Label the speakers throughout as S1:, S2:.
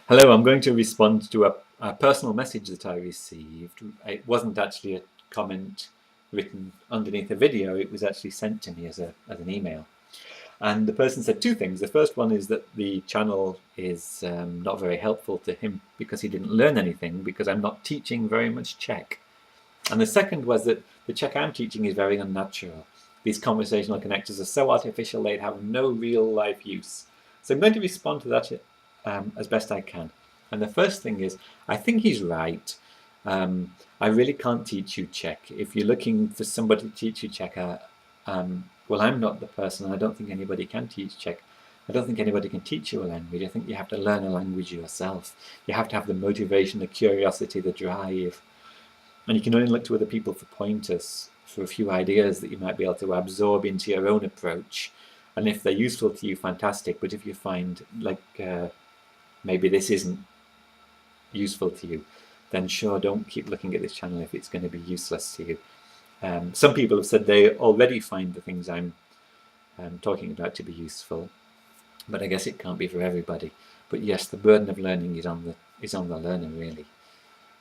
S1: Hello, I'm going to respond to a personal message that I received. It wasn't actually a comment written underneath a video, it was actually sent to me as an email. And the person said two things. The first one is that the channel is not very helpful to him because he didn't learn anything, because I'm not teaching very much Czech. And the second was that the Czech I'm teaching is very unnatural. These conversational connectors are so artificial they'd have no real life use. So I'm going to respond to that as best I can. And the first thing is, I think he's right. I really can't teach you Czech. If you're looking for somebody to teach you Czech, well, I'm not the person. I don't think anybody can teach Czech. I don't think anybody can teach you a language. I think you have to learn a language yourself. You have to have the motivation, the curiosity, the drive. And you can only look to other people for pointers, for a few ideas that you might be able to absorb into your own approach. And if they're useful to you, fantastic. But if you find, maybe this isn't useful to you, then sure, don't keep looking at this channel if it's going to be useless to you. Some people have said they already find the things I'm talking about to be useful, but I guess it can't be for everybody. But yes, the burden of learning is on the learner, really.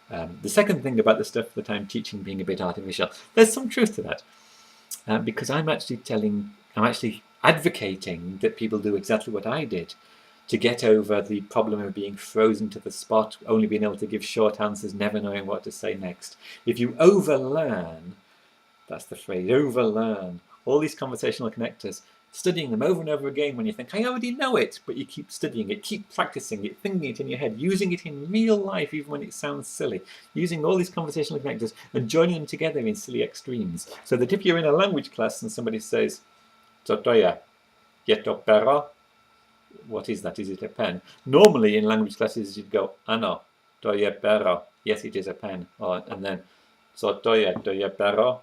S1: The second thing about the stuff that I'm teaching being a bit artificial, there's some truth to that, because I'm actually advocating that people do exactly what I did to get over the problem of being frozen to the spot, only being able to give short answers, never knowing what to say next. If you overlearn, that's the phrase, overlearn, all these conversational connectors, studying them over and over again when you think, I already know it, but you keep studying it, keep practicing it, thinking it in your head, using it in real life even when it sounds silly, using all these conversational connectors and joining them together in silly extremes. So that if you're in a language class and somebody says, co to je? Je to pero? What is that? Is it a pen? Normally in language classes you'd go, ano, to je pero. Yes, it is a pen. And then, co to je? To je pero?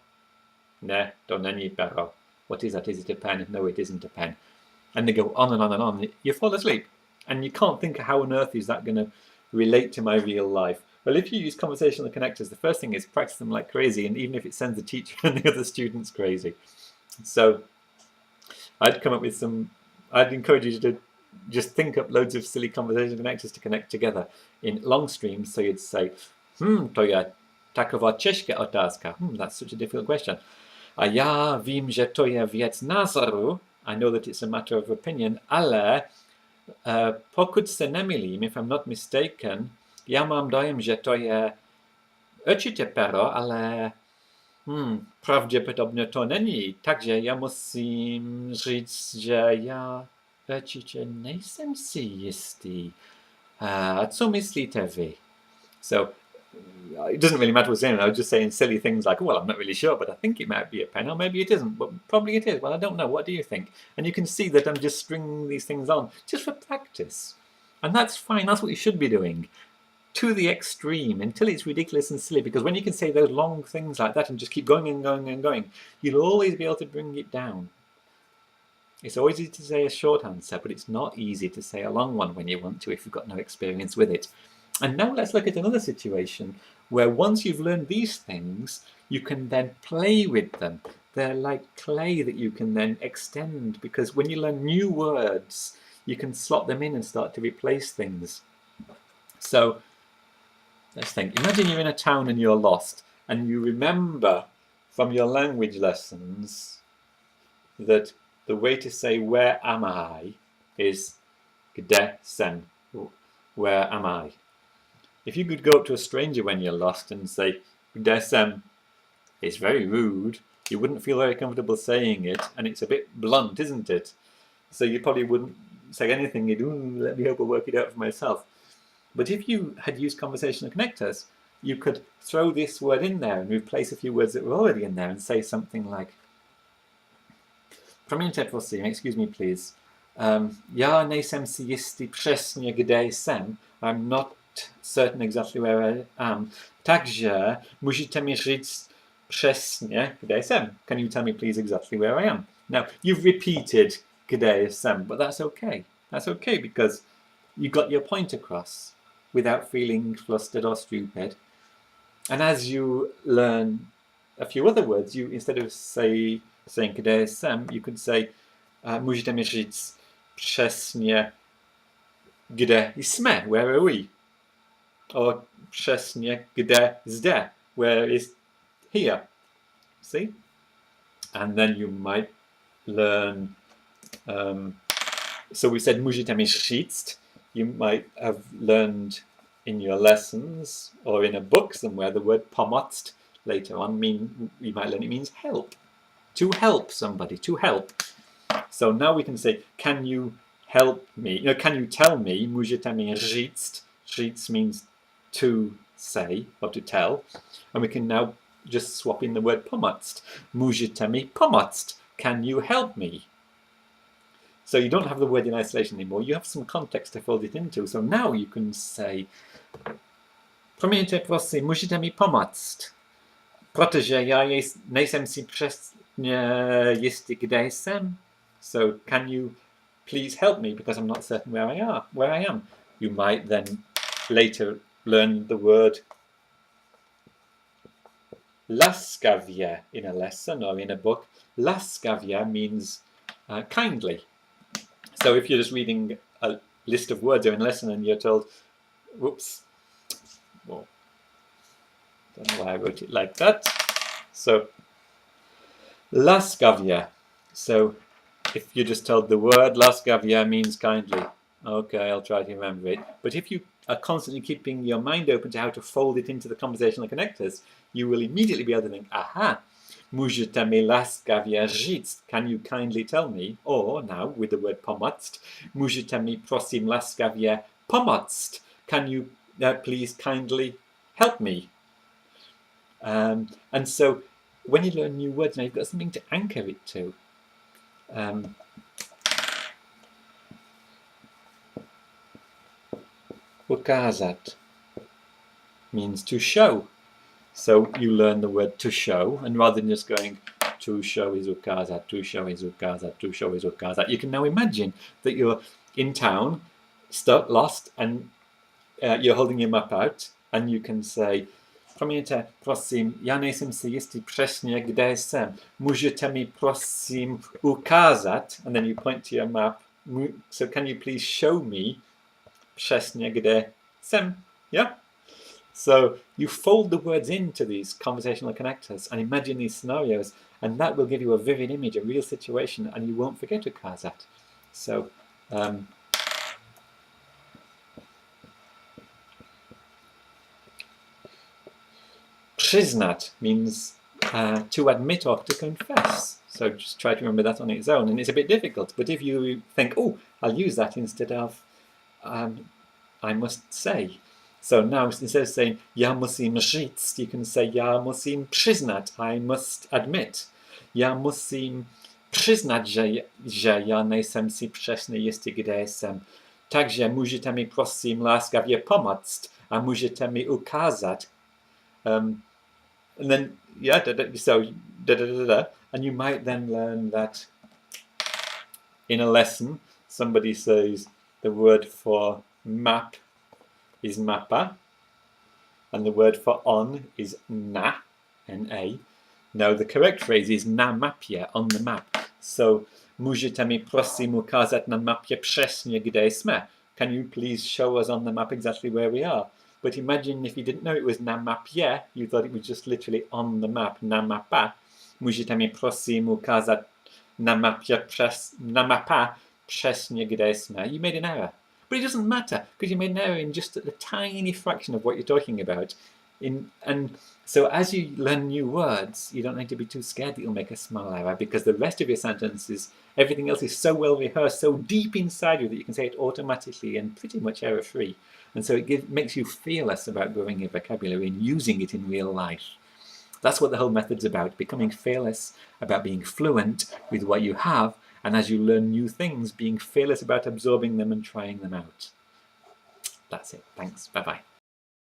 S1: Ne, to není pero. What is that? Is it a pen? No, it isn't a pen. And they go on and on and on. You fall asleep. And you can't think, how on earth is that going to relate to my real life? Well, if you use conversational connectors, the first thing is practice them like crazy, and even if it sends the teacher and the other students crazy. So I'd come up with I'd encourage you to just think up loads of silly conversational connectors to connect together in long streams. So you'd say, to je taková ciężka otázka. That's such a difficult question. A já vím, že to je věc názoru. I know that it's a matter of opinion, ale pokud se nemýlím, if I'm not mistaken, já mám dojem, že to je určitě pero, ale pravděpodobně to není. Takže já musím říct, že já určitě nejsem si jistý. Co myslíte vy? So it doesn't really matter what's in it. I was just saying silly things like, well, I'm not really sure, but I think it might be a pen, or maybe it isn't, but probably it is. Well, I don't know. What do you think? And you can see that I'm just stringing these things on just for practice. And that's fine. That's what you should be doing, to the extreme, until it's ridiculous and silly. Because when you can say those long things like that and just keep going and going and going, you'll always be able to bring it down. It's always easy to say a short answer, but it's not easy to say a long one when you want to if you've got no experience with it. And now let's look at another situation where once you've learned these things, you can then play with them. They're like clay that you can then extend, because when you learn new words, you can slot them in and start to replace things. So let's think. Imagine you're in a town and you're lost, and you remember from your language lessons that the way to say where am I is kde jsem, where am I? If you could go up to a stranger when you're lost and say kde jsem, it's very rude. You wouldn't feel very comfortable saying it, and it's a bit blunt, isn't it? So you probably wouldn't say anything. You'd, let me help work it out for myself. But if you had used conversational connectors, you could throw this word in there and replace a few words that were already in there and say something like, promiňte prosím, excuse me please, já nejsem si jistý přesně kde jsem, I'm not certain exactly where I am, takže můžete mi říct přesně kde jsem. Can you tell me please exactly where I am? Now, you've repeated kde jsem, but that's okay. That's okay because you got your point across without feeling flustered or stupid. And as you learn a few other words, you, instead of saying kde jsem, you could say můžete mi říct přesně Gdzie jsme? Where are we? Or przesnie gdzie zde? Where is here? See? And then you might learn. So we said můžete mi říct. You might have learned in your lessons or in a book somewhere the word pomoct later on you might learn it means help. To help somebody, to help. So now we can say, can you help me? Can you tell me? Můžete mi říct. Říct means to say or to tell. And we can now just swap in the word pomoct. Můžete mi pomoct. Can you help me? So you don't have the word in isolation anymore. You have some context to fold it into. So now you can say, promiňte prosím, můžete mi pomoct, protože já nejsem si přesně jistý, kde jsem. So can you please help me because I'm not certain where I am. You might then later learn the word laskavě in a lesson or in a book. Laskavě means kindly. So if you're just reading a list of words or in a lesson and you're told, whoops, well, don't know why I wrote it like that. So, laskavě. So if you're just told the word laskavě means kindly, okay, I'll try to remember it. But if you are constantly keeping your mind open to how to fold it into the conversational connectors, you will immediately be able to think, aha, můžete mi laskavě říct, can you kindly tell me? Or now with the word pomoct, můžete mi prosím laskavě pomoct, can you please kindly help me? And so when you learn new words now, you've got something to anchor it to. Ukázat means to show. So you learn the word to show, and rather than just going to show is ukázat, to show is ukázat, to show is ukázat, you can now imagine that you're in town, stuck, lost, and you're holding your map out, and you can say, promiňte, prosím, já nejsem si jistý přesně, kde jsem. Můžete mi prosím ukázat, and then you point to your map. So can you please show me přesně, kde jsem? Yeah? So you fold the words into these conversational connectors and imagine these scenarios, and that will give you a vivid image, a real situation, and you won't forget ukázat. So přiznat means to admit or to confess. So just try to remember that on its own, and it's a bit difficult. But if you think, oh, I'll use that instead of I must say. So now instead of saying já musím říct, you can say já musím přiznat, I must admit. Já musím přiznat, že já nejsem si přesně jistý, kde jsem. Takže můžete mi prosím laskavě pomoct a můžete mi ukázat. And then and you might then learn that in a lesson somebody says the word for map is mapa, and the word for on is na, N-A. Now the correct phrase is na mapě, on the map. So, můžete mi prosím ukázat na mapě přesně, kde jsme. Can you please show us on the map exactly where we are? But imagine if you didn't know it was na mapě, you thought it was just literally on the map, na mapa. Můžete mi prosím ukázat na mapa přesně, kde jsme. You made an error. But it doesn't matter, because you made an error in just a tiny fraction of what you're talking about. And so as you learn new words, you don't need to be too scared that you'll make a small error, because the rest of your sentences, everything else is so well rehearsed, so deep inside you that you can say it automatically and pretty much error-free. And so it makes you fearless about growing your vocabulary and using it in real life. That's what the whole method's about, becoming fearless about being fluent with what you have, and as you learn new things, being fearless about absorbing them and trying them out. That's it. Thanks. Bye-bye.